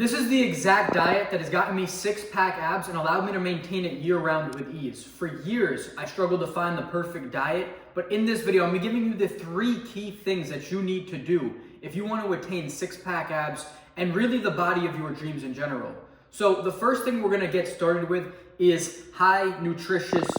This is the exact diet that has gotten me six-pack abs and allowed me to maintain it year-round with ease. For years, I struggled to find the perfect diet, but in this video, I'm gonna be giving you the 3 key things that you need to do if you want to attain six-pack abs and really the body of your dreams in general. So the first thing we're gonna get started with is high nutritious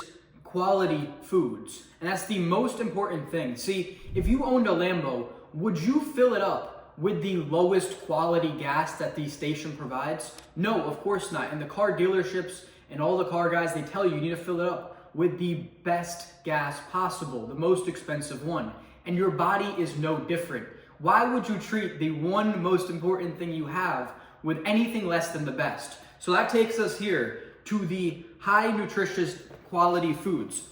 quality foods. And that's the most important thing. See, if you owned a Lambo, would you fill it up with the lowest quality gas that the station provides? No, of course not. And the car dealerships and all the car guys, they tell you you need to fill it up with the best gas possible, the most expensive one. And your body is no different. Why would you treat the one most important thing you have with anything less than the best? So that takes us here to the high nutritious quality foods.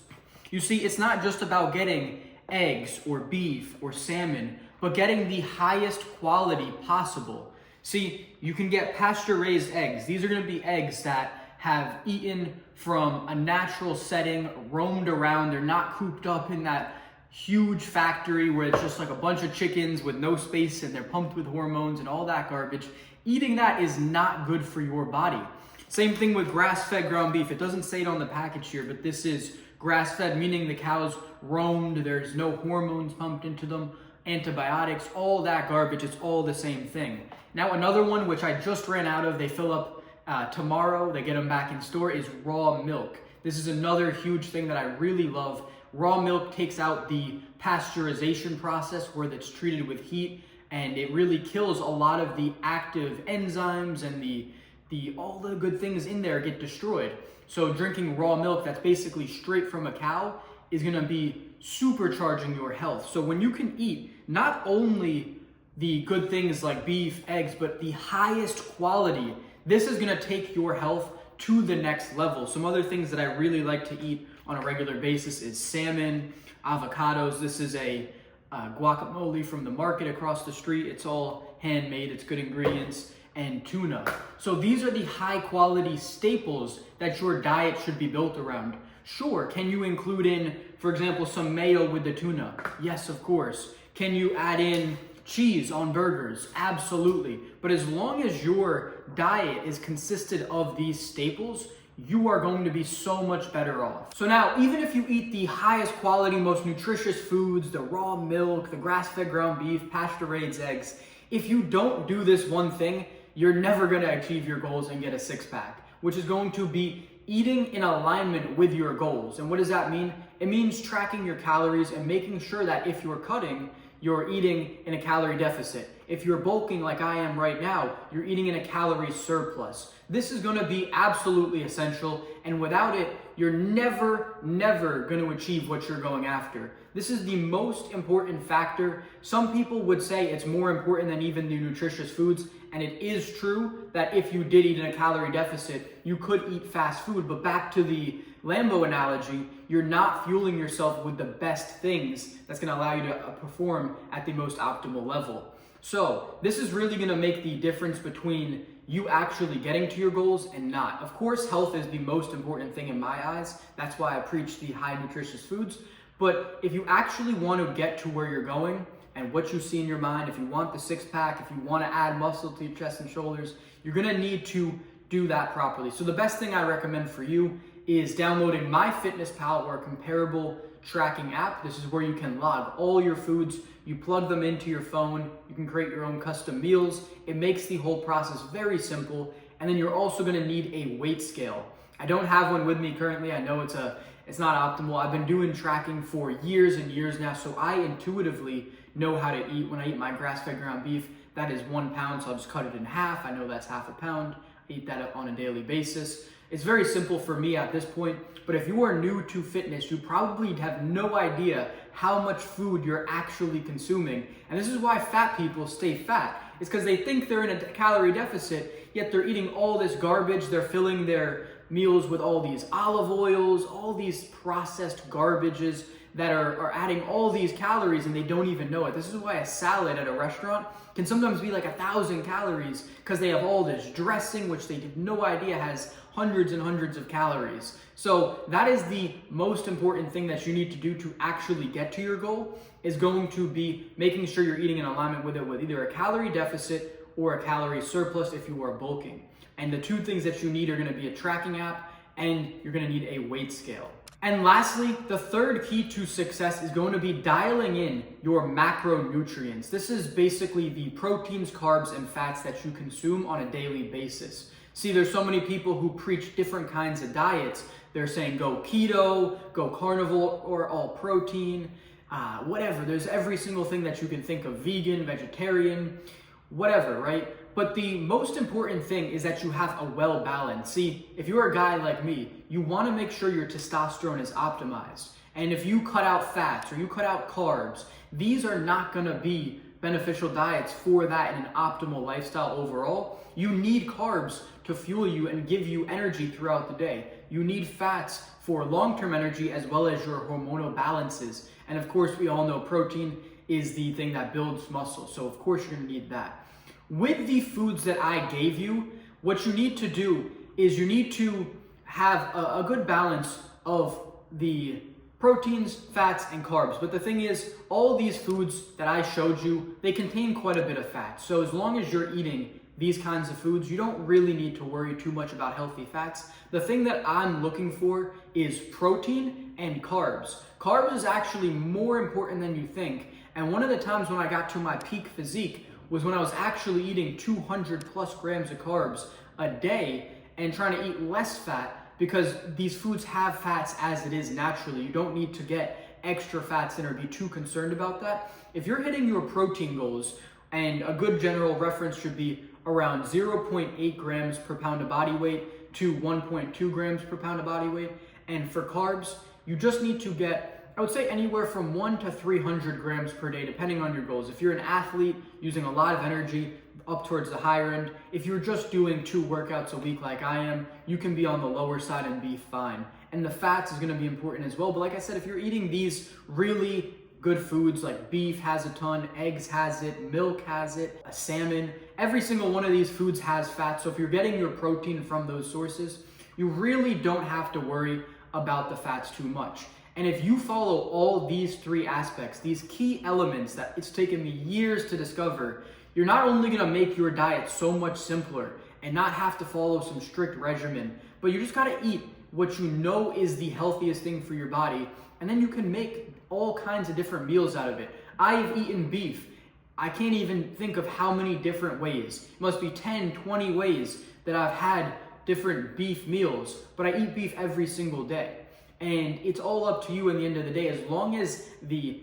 You see, it's not just about getting eggs or beef or salmon, but getting the highest quality possible. See, you can get pasture-raised eggs. These are gonna be eggs that have eaten from a natural setting, roamed around. They're not cooped up in that huge factory where it's just like a bunch of chickens with no space and they're pumped with hormones and all that garbage. Eating that is not good for your body. Same thing with grass-fed ground beef. It doesn't say it on the package here, but this is grass-fed, meaning the cows roamed, there's no hormones pumped into them, antibiotics, all that garbage, it's all the same thing. Now another one which I just ran out of, they fill up tomorrow, they get them back in store, is raw milk. This is another huge thing that I really love. Raw milk takes out the pasteurization process where it's treated with heat, and it really kills a lot of the active enzymes, and all the good things in there get destroyed. So drinking raw milk that's basically straight from a cow is gonna be supercharging your health. So when you can eat not only the good things like beef, eggs, but the highest quality, this is gonna take your health to the next level. Some other things that I really like to eat on a regular basis is salmon, avocados. This is a guacamole from the market across the street. It's all handmade, it's good ingredients, and tuna. So these are the high quality staples that your diet should be built around. Sure, can you include in, for example, some mayo with the tuna? Yes, of course. Can you add in cheese on burgers? Absolutely. But as long as your diet is consisted of these staples, you are going to be so much better off. So now, even if you eat the highest quality, most nutritious foods, the raw milk, the grass-fed ground beef, pasture-raised eggs, if you don't do this one thing, you're never gonna achieve your goals and get a six-pack, which is going to be eating in alignment with your goals. And what does that mean? It means tracking your calories and making sure that if you're cutting, you're eating in a calorie deficit. If you're bulking like I am right now, you're eating in a calorie surplus. This is gonna be absolutely essential, and without it, you're never gonna achieve what you're going after. This is the most important factor. Some people would say it's more important than even the nutritious foods, and it is true that if you did eat in a calorie deficit, you could eat fast food, but back to the Lambo analogy, you're not fueling yourself with the best things that's gonna allow you to perform at the most optimal level. So this is really gonna make the difference between you actually getting to your goals and not. Of course, health is the most important thing in my eyes. That's why I preach the high nutritious foods. But if you actually want to get to where you're going and what you see in your mind, if you want the six-pack, if you want to add muscle to your chest and shoulders, you're gonna need to do that properly. So the best thing I recommend for you is downloading MyFitnessPal or a comparable tracking app. This is where you can log all your foods, you plug them into your phone, you can create your own custom meals. It makes the whole process very simple. And then you're also gonna need a weight scale. I don't have one with me currently. I know it's not optimal. I've been doing tracking for years and years now, so I intuitively know how to eat. When I eat my grass-fed ground beef, that is 1 pound, so I'll just cut it in half. I know that's half a pound. I eat that on a daily basis. It's very simple for me at this point, but if you are new to fitness, you probably have no idea how much food you're actually consuming. And this is why fat people stay fat. It's because they think they're in a calorie deficit, yet they're eating all this garbage. They're filling their meals with all these olive oils, all these processed garbages that are adding all these calories, and they don't even know it. This is why a salad at a restaurant can sometimes be like 1,000 calories, because they have all this dressing, which they have no idea has hundreds and hundreds of calories. So that is the most important thing that you need to do to actually get to your goal, is going to be making sure you're eating in alignment with it, with either a calorie deficit or a calorie surplus if you are bulking. And the two things that you need are gonna be a tracking app and you're gonna need a weight scale. And lastly, the third key to success is going to be dialing in your macronutrients. This is basically the proteins, carbs, and fats that you consume on a daily basis. See, there's so many people who preach different kinds of diets. They're saying go keto, go carnivore, or all protein, whatever. There's every single thing that you can think of, vegan, vegetarian, whatever, right? But the most important thing is that you have a well balance. See, if you're a guy like me, you want to make sure your testosterone is optimized. And if you cut out fats or you cut out carbs, these are not going to be beneficial diets for that in an optimal lifestyle overall. You need carbs to fuel you and give you energy throughout the day. You need fats for long-term energy as well as your hormonal balances. And of course, we all know protein is the thing that builds muscle. So of course you're going to need that. With the foods that I gave you, what you need to do is you need to have a good balance of the proteins, fats, and carbs. But the thing is, all these foods that I showed you, they contain quite a bit of fat. So as long as you're eating these kinds of foods, you don't really need to worry too much about healthy fats. The thing that I'm looking for is protein and carbs. Carbs is actually more important than you think. And one of the times when I got to my peak physique was when I was actually eating 200 plus grams of carbs a day and trying to eat less fat, because these foods have fats as it is naturally. You don't need to get extra fats in or be too concerned about that. If you're hitting your protein goals, and a good general reference should be around 0.8 grams per pound of body weight to 1.2 grams per pound of body weight. And for carbs, you just need to get, I would say, anywhere from 1 to 300 grams per day, depending on your goals. If you're an athlete using a lot of energy, up towards the higher end. If you're just doing 2 workouts a week like I am, you can be on the lower side and be fine. And the fats is going to be important as well. But like I said, if you're eating these really good foods, like beef has a ton, eggs has it, milk has it, a salmon, every single one of these foods has fat. So if you're getting your protein from those sources, you really don't have to worry about the fats too much. And if you follow all these 3 aspects, these key elements that it's taken me years to discover, you're not only gonna make your diet so much simpler and not have to follow some strict regimen, but you just gotta eat what you know is the healthiest thing for your body, and then you can make all kinds of different meals out of it. I've eaten beef. I can't even think of how many different ways. It must be 10, 20 ways that I've had different beef meals, but I eat beef every single day. And it's all up to you in the end of the day. As long as the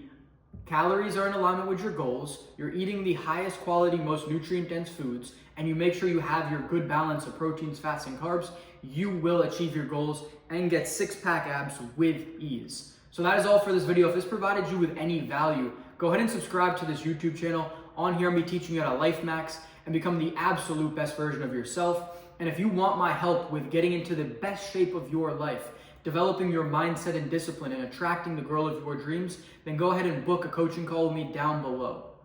calories are in alignment with your goals, you're eating the highest quality, most nutrient-dense foods, and you make sure you have your good balance of proteins, fats, and carbs, you will achieve your goals and get 6-pack abs with ease. So that is all for this video. If this provided you with any value, go ahead and subscribe to this YouTube channel. On here, I'm going to be teaching you how to life max and become the absolute best version of yourself. And if you want my help with getting into the best shape of your life, developing your mindset and discipline, and attracting the girl of your dreams, then go ahead and book a coaching call with me down below.